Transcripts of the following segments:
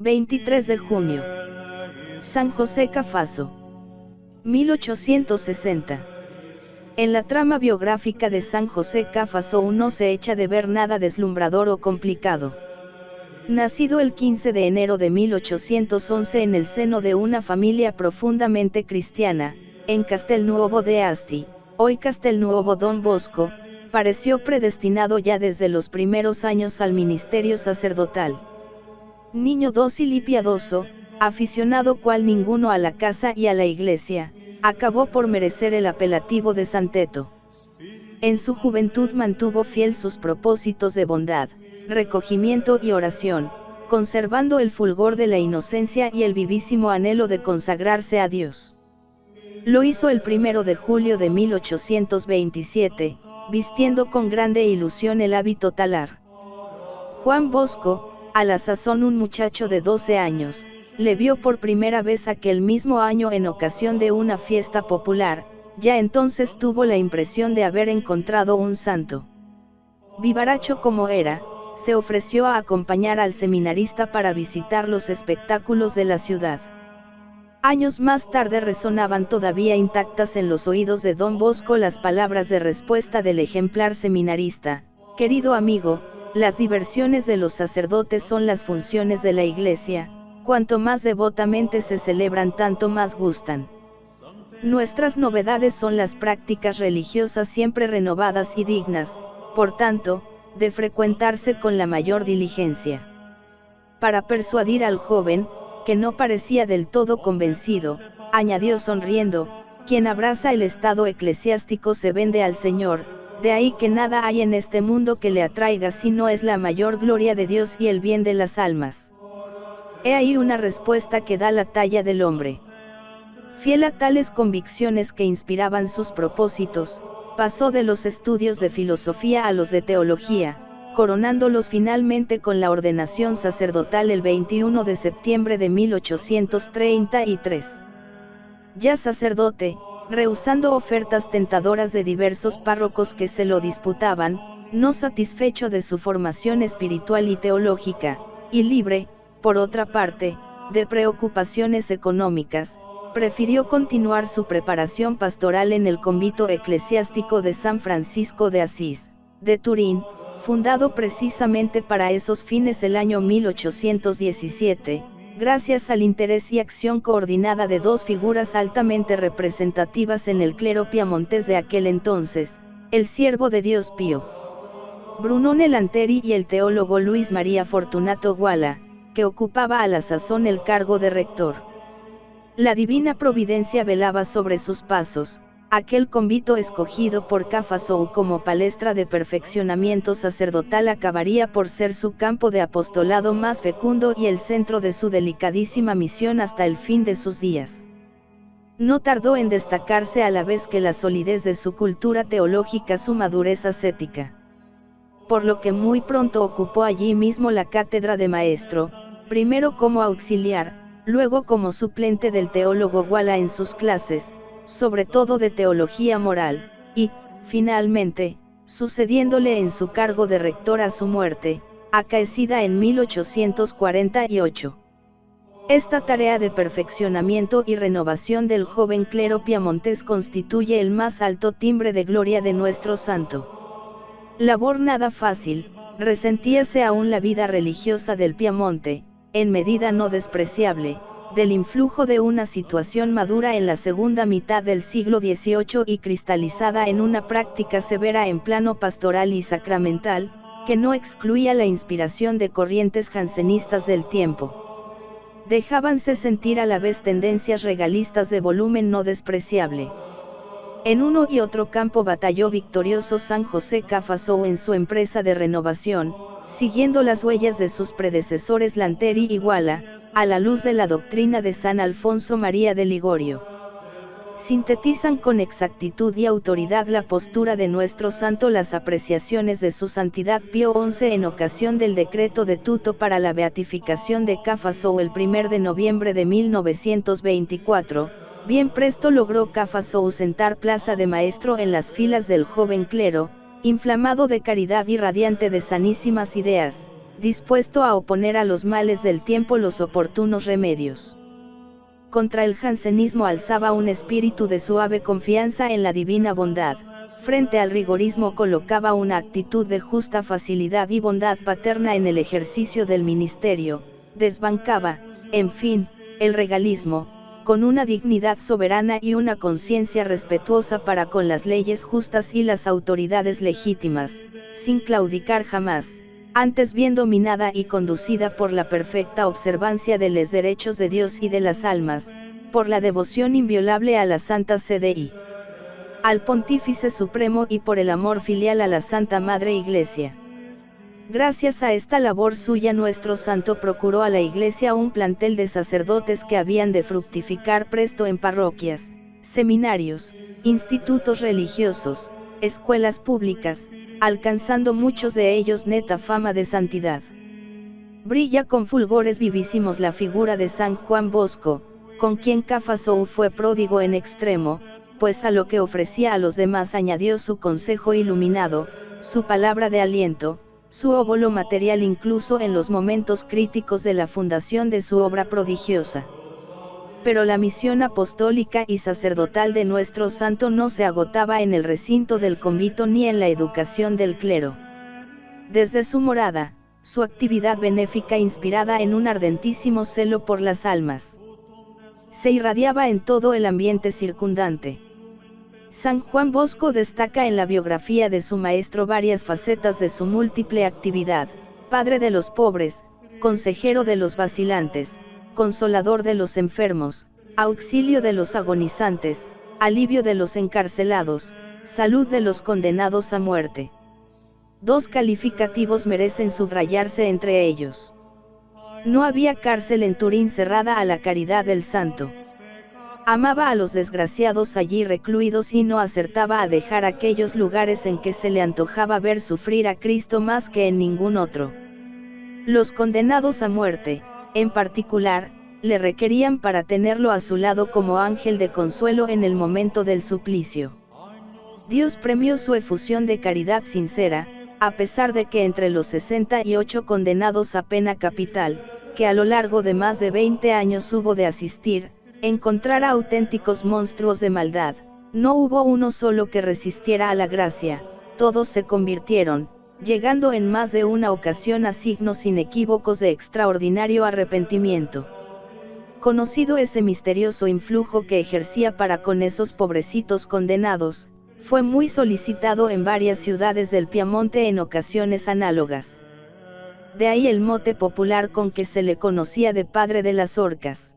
23 de junio. San José Cafaso. 1860. En la trama biográfica de San José Cafaso no se echa de ver nada deslumbrador o complicado. Nacido el 15 de enero de 1811 en el seno de una familia profundamente cristiana, en Castelnuovo de Asti, hoy Castelnuovo Don Bosco, pareció predestinado ya desde los primeros años al ministerio sacerdotal. Niño dócil y piadoso, aficionado cual ninguno a la casa y a la iglesia, acabó por merecer el apelativo de Santeto. En su juventud mantuvo fiel sus propósitos de bondad, recogimiento y oración, conservando el fulgor de la inocencia y el vivísimo anhelo de consagrarse a Dios. Lo hizo el 1 de julio de 1827, vistiendo con grande ilusión el hábito talar. Juan Bosco, a la sazón un muchacho de 12 años, le vio por primera vez aquel mismo año en ocasión de una fiesta popular. Ya entonces tuvo la impresión de haber encontrado un santo. Vivaracho como era, se ofreció a acompañar al seminarista para visitar los espectáculos de la ciudad. Años más tarde resonaban todavía intactas en los oídos de Don Bosco las palabras de respuesta del ejemplar seminarista: querido amigo, las diversiones de los sacerdotes son las funciones de la Iglesia, cuanto más devotamente se celebran tanto más gustan. Nuestras novedades son las prácticas religiosas siempre renovadas y dignas, por tanto, de frecuentarse con la mayor diligencia. Para persuadir al joven, que no parecía del todo convencido, añadió sonriendo: quien abraza el estado eclesiástico se vende al Señor, de ahí que nada hay en este mundo que le atraiga si no es la mayor gloria de Dios y el bien de las almas. He ahí una respuesta que da la talla del hombre. Fiel a tales convicciones que inspiraban sus propósitos, pasó de los estudios de filosofía a los de teología, coronándolos finalmente con la ordenación sacerdotal el 21 de septiembre de 1833. Ya sacerdote, rehusando ofertas tentadoras de diversos párrocos que se lo disputaban, no satisfecho de su formación espiritual y teológica, y libre, por otra parte, de preocupaciones económicas, prefirió continuar su preparación pastoral en el convento eclesiástico de San Francisco de Asís, de Turín, fundado precisamente para esos fines el año 1817, gracias al interés y acción coordinada de dos figuras altamente representativas en el clero piamontés de aquel entonces, el siervo de Dios Pío Brunone Lanteri y el teólogo Luis María Fortunato Guala, que ocupaba a la sazón el cargo de rector. La divina providencia velaba sobre sus pasos. Aquel convento escogido por Cafaso como palestra de perfeccionamiento sacerdotal acabaría por ser su campo de apostolado más fecundo y el centro de su delicadísima misión hasta el fin de sus días. No tardó en destacarse a la vez que la solidez de su cultura teológica su madurez ascética. Por lo que muy pronto ocupó allí mismo la cátedra de maestro, primero como auxiliar, luego como suplente del teólogo Guala en sus clases, sobre todo de teología moral, y, finalmente, sucediéndole en su cargo de rector a su muerte, acaecida en 1848. Esta tarea de perfeccionamiento y renovación del joven clero piamontés constituye el más alto timbre de gloria de nuestro santo. Labor nada fácil, resentíase aún la vida religiosa del Piamonte, en medida no despreciable, del influjo de una situación madura en la segunda mitad del siglo XVIII y cristalizada en una práctica severa en plano pastoral y sacramental, que no excluía la inspiración de corrientes jansenistas del tiempo. Dejábanse sentir a la vez tendencias regalistas de volumen no despreciable. En uno y otro campo batalló victorioso San José Cafaso en su empresa de renovación, siguiendo las huellas de sus predecesores Lanteri y Guala, a la luz de la doctrina de San Alfonso María de Ligorio. Sintetizan con exactitud y autoridad la postura de nuestro santo las apreciaciones de su santidad Pío XI en ocasión del decreto de tuto para la beatificación de Cafaso el 1 de noviembre de 1924. Bien presto logró Cafaso sentar plaza de maestro en las filas del joven clero, inflamado de caridad y radiante de sanísimas ideas, dispuesto a oponer a los males del tiempo los oportunos remedios. Contra el jansenismo alzaba un espíritu de suave confianza en la divina bondad, frente al rigorismo colocaba una actitud de justa facilidad y bondad paterna en el ejercicio del ministerio, desbancaba, en fin, el regalismo, con una dignidad soberana y una conciencia respetuosa para con las leyes justas y las autoridades legítimas, sin claudicar jamás, antes bien dominada y conducida por la perfecta observancia de los derechos de Dios y de las almas, por la devoción inviolable a la Santa Sede y al Pontífice Supremo y por el amor filial a la Santa Madre Iglesia. Gracias a esta labor suya nuestro santo procuró a la Iglesia un plantel de sacerdotes que habían de fructificar presto en parroquias, seminarios, institutos religiosos, escuelas públicas, alcanzando muchos de ellos neta fama de santidad. Brilla con fulgores vivísimos la figura de San Juan Bosco, con quien Cafasou fue pródigo en extremo, pues a lo que ofrecía a los demás añadió su consejo iluminado, su palabra de aliento, su óbolo material incluso en los momentos críticos de la fundación de su obra prodigiosa. Pero la misión apostólica y sacerdotal de nuestro santo no se agotaba en el recinto del convento ni en la educación del clero. Desde su morada, su actividad benéfica inspirada en un ardentísimo celo por las almas, se irradiaba en todo el ambiente circundante. San Juan Bosco destaca en la biografía de su maestro varias facetas de su múltiple actividad: padre de los pobres, consejero de los vacilantes, consolador de los enfermos, auxilio de los agonizantes, alivio de los encarcelados, salud de los condenados a muerte. Dos calificativos merecen subrayarse entre ellos. No había cárcel en Turín cerrada a la caridad del santo. Amaba a los desgraciados allí recluidos y no acertaba a dejar aquellos lugares en que se le antojaba ver sufrir a Cristo más que en ningún otro. Los condenados a muerte, en particular, le requerían para tenerlo a su lado como ángel de consuelo en el momento del suplicio. Dios premió su efusión de caridad sincera, a pesar de que entre los 68 condenados a pena capital, que a lo largo de más de 20 años hubo de asistir, encontrara auténticos monstruos de maldad, no hubo uno solo que resistiera a la gracia, todos se convirtieron, llegando en más de una ocasión a signos inequívocos de extraordinario arrepentimiento. Conocido ese misterioso influjo que ejercía para con esos pobrecitos condenados, fue muy solicitado en varias ciudades del Piamonte en ocasiones análogas. De ahí el mote popular con que se le conocía de padre de las horcas.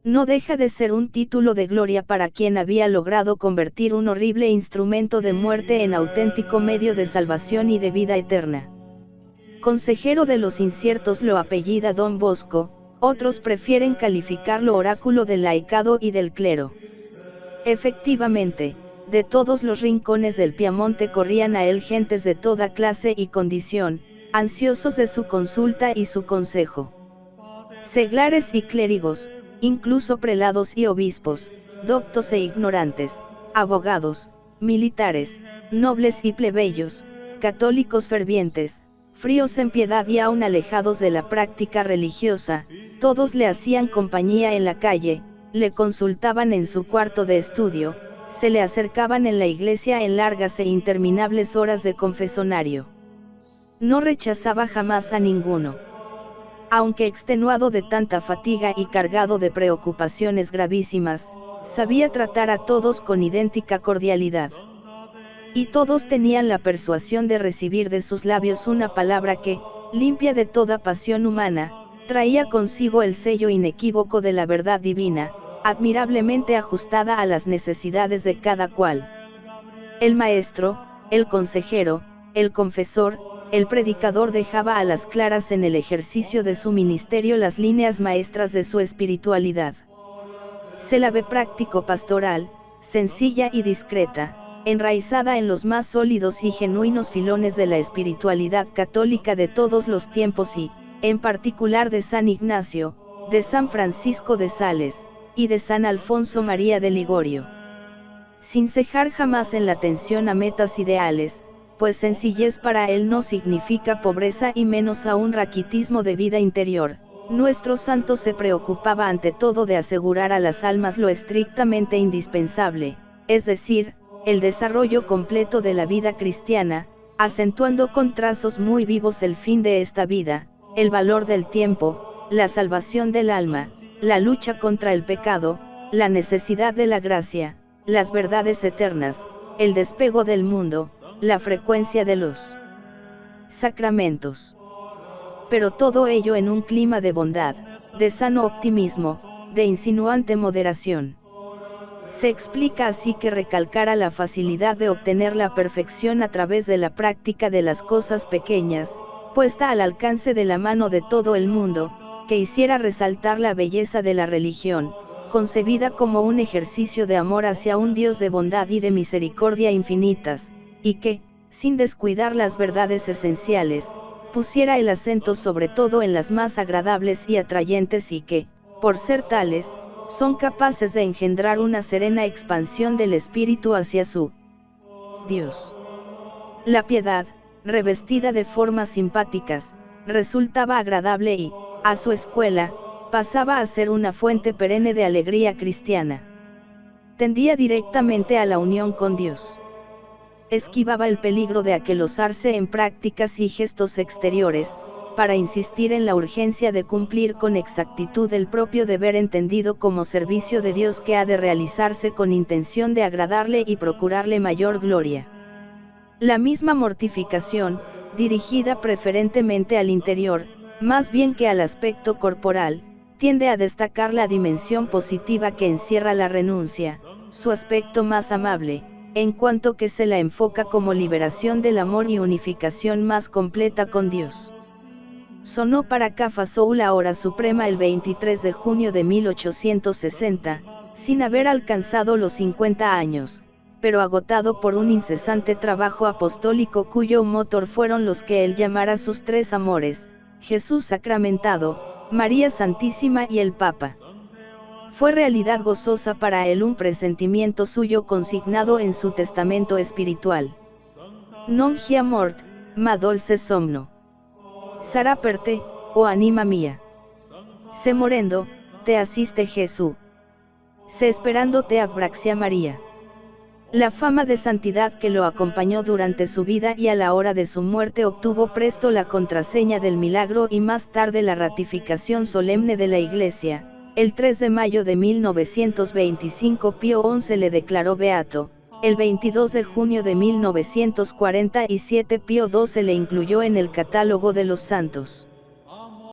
No deja de ser un título de gloria para quien había logrado convertir un horrible instrumento de muerte en auténtico medio de salvación y de vida eterna. Consejero de los inciertos lo apellida Don Bosco, otros prefieren calificarlo oráculo del laicado y del clero. Efectivamente, de todos los rincones del Piamonte corrían a él gentes de toda clase y condición, ansiosos de su consulta y su consejo. Seglares y clérigos, incluso prelados y obispos, doctos e ignorantes, abogados, militares, nobles y plebeyos, católicos fervientes, fríos en piedad y aún alejados de la práctica religiosa, todos le hacían compañía en la calle, le consultaban en su cuarto de estudio, se le acercaban en la iglesia en largas e interminables horas de confesonario. No rechazaba jamás a ninguno. Aunque extenuado de tanta fatiga y cargado de preocupaciones gravísimas, sabía tratar a todos con idéntica cordialidad. Y todos tenían la persuasión de recibir de sus labios una palabra que, limpia de toda pasión humana, traía consigo el sello inequívoco de la verdad divina, admirablemente ajustada a las necesidades de cada cual. El maestro, el consejero, el confesor, el predicador dejaba a las claras en el ejercicio de su ministerio las líneas maestras de su espiritualidad. Se la ve práctico pastoral, sencilla y discreta, enraizada en los más sólidos y genuinos filones de la espiritualidad católica de todos los tiempos y, en particular de San Ignacio, de San Francisco de Sales, y de San Alfonso María de Ligorio. Sin cejar jamás en la atención a metas ideales, pues sencillez para él no significa pobreza y menos aún raquitismo de vida interior. Nuestro santo se preocupaba ante todo de asegurar a las almas lo estrictamente indispensable, es decir, el desarrollo completo de la vida cristiana, acentuando con trazos muy vivos el fin de esta vida, el valor del tiempo, la salvación del alma, la lucha contra el pecado, la necesidad de la gracia, las verdades eternas, el despego del mundo, la frecuencia de los sacramentos. Pero todo ello en un clima de bondad, de sano optimismo, de insinuante moderación. Se explica así que recalcara la facilidad de obtener la perfección a través de la práctica de las cosas pequeñas, puesta al alcance de la mano de todo el mundo, que hiciera resaltar la belleza de la religión, concebida como un ejercicio de amor hacia un Dios de bondad y de misericordia infinitas, y que, sin descuidar las verdades esenciales, pusiera el acento sobre todo en las más agradables y atrayentes y que, por ser tales, son capaces de engendrar una serena expansión del espíritu hacia su Dios. La piedad, revestida de formas simpáticas, resultaba agradable y, a su escuela, pasaba a ser una fuente perenne de alegría cristiana. Tendía directamente a la unión con Dios. Esquivaba el peligro de aquelosarse en prácticas y gestos exteriores, para insistir en la urgencia de cumplir con exactitud el propio deber entendido como servicio de Dios que ha de realizarse con intención de agradarle y procurarle mayor gloria. La misma mortificación, dirigida preferentemente al interior, más bien que al aspecto corporal, tiende a destacar la dimensión positiva que encierra la renuncia, su aspecto más amable, en cuanto que se la enfoca como liberación del amor y unificación más completa con Dios. Sonó para Cafa Soul la hora suprema el 23 de junio de 1860, sin haber alcanzado los 50 años, pero agotado por un incesante trabajo apostólico cuyo motor fueron los que él llamara sus tres amores, Jesús sacramentado, María Santísima y el Papa. Fue realidad gozosa para él un presentimiento suyo consignado en su testamento espiritual. Non gia mort, ma dolce somno. Sarà per te, oh anima mía. Se morendo, te asiste Jesús. Se esperando te abraxia María. La fama de santidad que lo acompañó durante su vida y a la hora de su muerte obtuvo presto la contraseña del milagro y más tarde la ratificación solemne de la Iglesia. El 3 de mayo de 1925 Pío XI le declaró beato, el 22 de junio de 1947 Pío XII le incluyó en el catálogo de los santos.